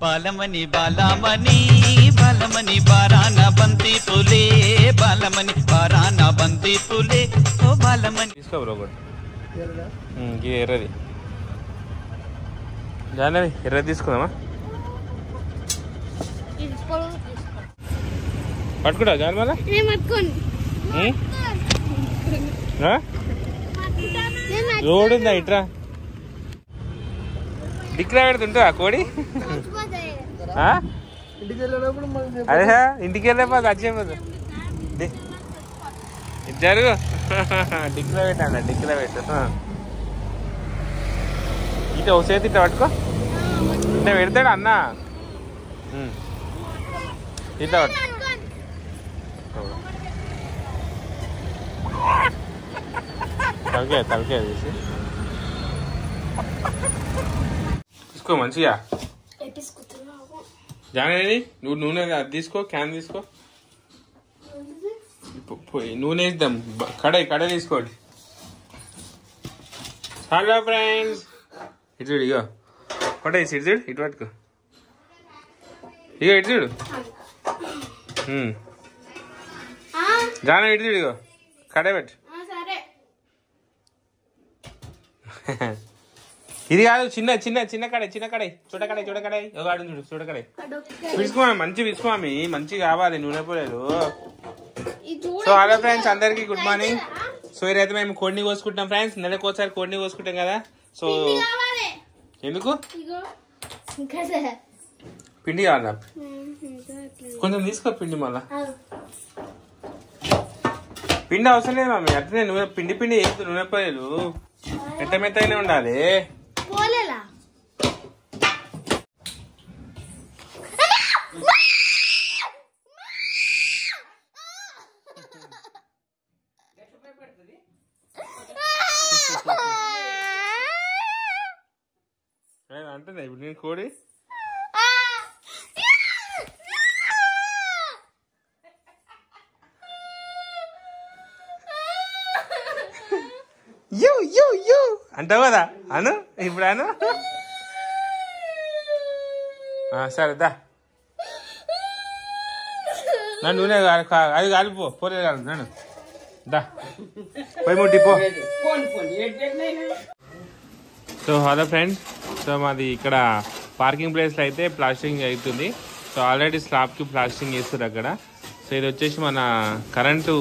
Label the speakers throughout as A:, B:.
A: బాలమణి బాలమణి బాలమణి బారాన బంతి పులే బాలమణి బారాన బంతి పులే ఓ బాలమణి
B: తీసుకో బ్రో ఒకటి ఎర్రది జానవి ఎర్రది తీసుకుందామా పట్టుకుంటా జాన్ మళ్ళా రోడ్ ఉందా ఇట్రా డిక్లా పెడుతుంటా కోడి అదే ఇంటికి వెళ్ళేపో వచ్చేపోదు జరుగు డిక్లా పెట్టండి డిక్లా పెట్టు ఇట్లా ఒకసేపు ఇట్లా పట్టుకో ఇట్లా పెడతాడు అన్న ఇట్లా పట్టు తలకే తీసి తీసుకో మంచిగా జానేది నువ్వు నూనె అది తీసుకో క్యాన్ తీసుకో నూనె వేద్దాం కడాయి తీసుకోండి హలో ఫ్రెండ్స్ ఇటు చూడు ఇగో కొట్ట ఇటు చూడు ఇటు పట్టుకో ఇగో ఇటు చూడు జాన ఇటు చూడు ఇగో కడాయి పెట్టు ఇది కాదు చిన్న చిన్న చిన్న కడాయి చూడకడాయి ఆడు చూడు చూడకడాయి విసుకోమా మంచి విసుకోమీ మంచి కావాలి నూనె పోలేదు సో హలో ఫ్రెండ్స్ అందరికి గుడ్ మార్నింగ్ సో ఈరోజు మేము కోడిని కోసుకుంటాం ఫ్రెండ్స్ నెలకోసారి కోడిని కోసుకుంటాం కదా సో ఎందుకు పిండి కావాలా కొంచెం తీసుకో పిండి మళ్ళా పిండి అవసరం లేదు మమ్మీ అట్లనే నూనె పిండి వేస్తూ నూనె పోయలు మెత్తగానే ఉండాలి అంటున్నా ఇప్పుడు నేను కోడి అంటావు కదా అను ఇప్పుడు అను సరే దా నూనె అది కాలిపో పోలే కాదు నన్ను దా పోయి ముట్టి పో సో హలో ఫ్రెండ్స్ సో మాది ఇక్కడ పార్కింగ్ ప్లేస్లో అయితే ప్లాస్టింగ్ అవుతుంది సో ఆల్రెడీ స్లాబ్కి ప్లాస్టింగ్ చేస్తారు అక్కడ సో ఇది వచ్చేసి మన కరెంటు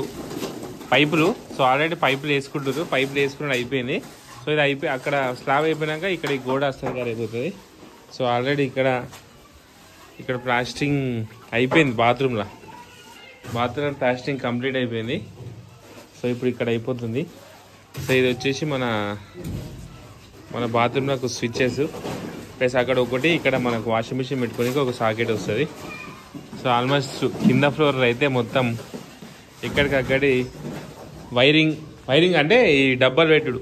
B: పైపులు సో ఆల్రెడీ పైపులు వేసుకున్నది అయిపోయింది సో ఇది అక్కడ స్లాబ్ అయిపోయినాక ఇక్కడ ఈ గోడ వస్తుంది అయిపోతుంది సో ఆల్రెడీ ఇక్కడ ప్లాస్టింగ్ అయిపోయింది బాత్రూమ్ ప్లాస్టింగ్ కంప్లీట్ అయిపోయింది సో ఇప్పుడు ఇక్కడ అయిపోతుంది సో ఇది వచ్చేసి మన బాత్రూంలో స్విచ్చెస్ ప్లస్ అక్కడ ఒకటి ఇక్కడ మనకు వాషింగ్ మిషన్ పెట్టుకోనికి ఒక సాకెట్ వస్తుంది సో ఆల్మోస్ట్ కింద ఫ్లోర్ అయితే మొత్తం ఎక్కడికక్కడి వైరింగ్ అంటే ఈ డబ్బాలు పెట్టుడు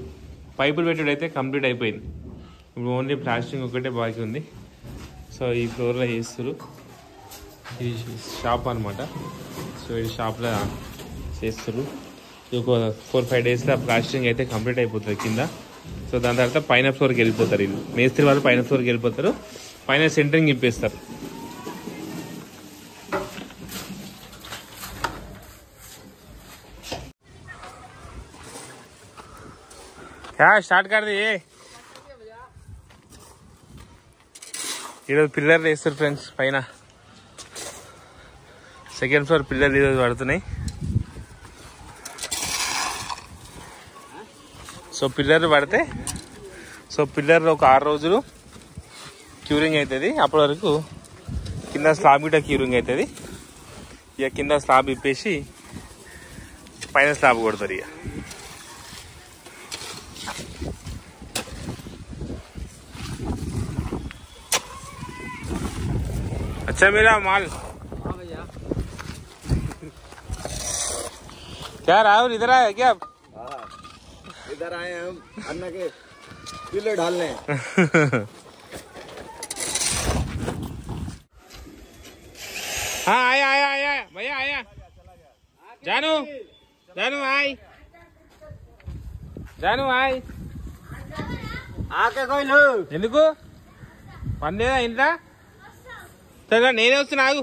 B: పైపులు పెట్టుడు అయితే కంప్లీట్ అయిపోయింది ఇప్పుడు ఓన్లీ ప్లాస్టింగ్ ఒకటే బాకీ ఉంది సో ఈ ఫ్లోర్లో చేస్తారు ఇది షాప్ అనమాట సో ఈ షాప్లో చేస్తారు ఒక 4-5 డేస్లో ప్లాస్టింగ్ అయితే కంప్లీట్ అయిపోతుంది కింద సో దాని తర్వాత పైన ఫ్లోర్కి వెళ్ళిపోతారు వీళ్ళు మేస్త్రి వాళ్ళు పైన ఫ్లోర్కి వెళ్ళిపోతారు పైన సెంటరింగ్ ఇప్పేస్తారు స్టార్ట్ కడది ఈరోజు పిల్లర్లు వేస్తారు ఫ్రెండ్స్ పైన సెకండ్ ఫ్లోర్ పిల్లర్లు ఈరోజు పడుతున్నాయి సో పిల్లర్లు పడితే సో పిల్లర్లు ఒక 6 రోజులు క్యూరింగ్ అవుతుంది అప్పటి వరకు కింద స్లాబ్ గిట్ట క్యూరింగ్ అవుతుంది ఇక కింద స్లాబ్ ఇప్పేసి పైన స్లాబ్ కొడతారు ఇక अच्छा मेरा माल क्या राहुल इधर आया क्या
C: इधर आए हम अन्ना के पीले ढालने
B: हाँ आया भैया आया जानू आई
C: आके कोई लो
B: ఎందుకు పని లేదా ఇంట్లో సరే నేనే వస్తున్నా ఆగు.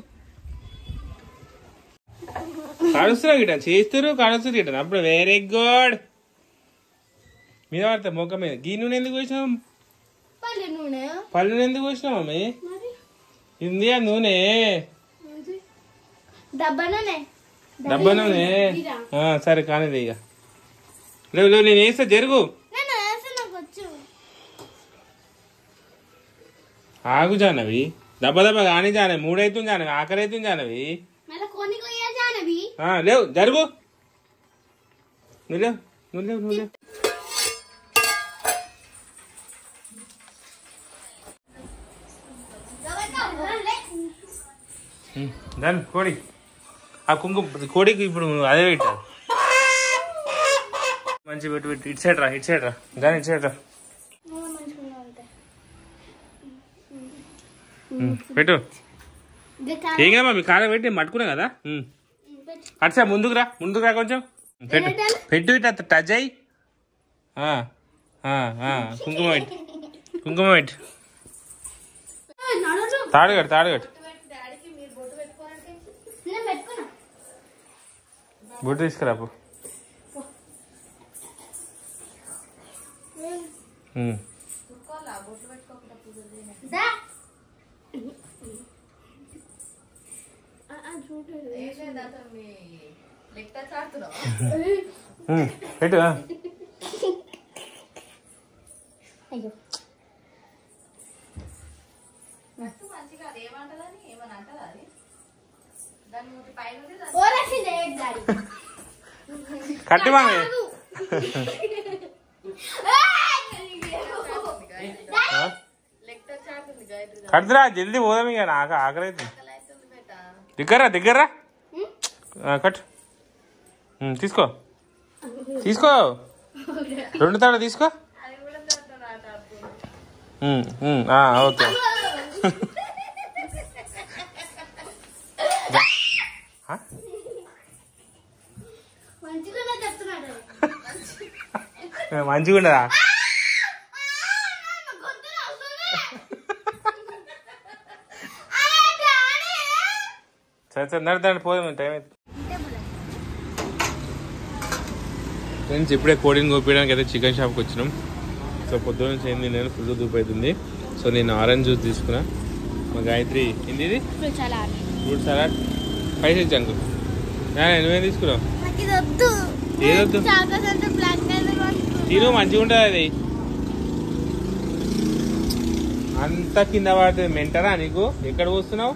B: కాడుస్తున్నా గిట చేస్తారు కాడుస్తారు గిట. అప్పుడు వెరీ గుడ్. మీద పడతా మొక్క మీద. గీ నూనె ఎందుకు పోసినావు? పళ్ళు నూనె ఎందుకు పోసినావు మమ్మీ? ఇది ఆ నూనె డబ్బా నూనె. సరే కానిది ఇక. లేవు లేవు నేను వేస్తా జరుగు. ఆగు జానవి. దెబ్బ దెబ్బ కానీ జానవి. 3 అవుతుంది జానవి. ఆఖరి అవుతుంది జానవి. లేవు జరుగు. నువ్వు లేవు నువ్వు లేవు నువ్వు లేవు. దాని కోడి ఆ కుంకుమ కోడికి ఇప్పుడు అదే పెట్టారు. మంచి పెట్టు పెట్టు. ఇటు సైడ్ రా ఇటు సైడ్ రా. దాని ఇటు సైడ్ రా పెట్టు. ఏం కదా మీ కాళ్ళ పెట్టి మట్టుకున్నా కదా. అట్సా ముందుకు రా కొంచెం పెట్టు పెట్టు. ఇట్లా టచ్ అయ్యి కుంకుమ పెట్టు కుంకుమ పెట్టు. తాడుగట్టు బొట్టు తీసుకురాపు. పెట్టు. కట్టి మామే కట్టురా జల్దీ పోదాం. ఇక నాకు ఆకలి అవుతుంది. దగ్గర కట్టు. తీసుకో 2 తాడు తీసుకో. ఓకే. మంచిగా ఉండదా? సరే నడదండి పోదాం. టైం అయితే ఫ్రెండ్స్ ఇప్పుడే కోడిని కోపించడానికి అయితే చికెన్ షాప్కి వచ్చినాం. సో పొద్దున్న నుంచి ఏంది నేను ఫుల్ దూపు అవుతుంది. సో నేను ఆరెంజ్ జ్యూస్ తీసుకున్నా. మా గాయత్రి ఏంది ఇది ఫ్రూట్ సలాడ్ పైసలు ఇచ్చాను. నువ్వేం తీసుకున్నావు? ఏదొద్దు తిను మంచిగా ఉంటుంది. అది అంతా కింద పడుతుంది. మెంటరా నీకు? ఎక్కడ పోస్తున్నావు?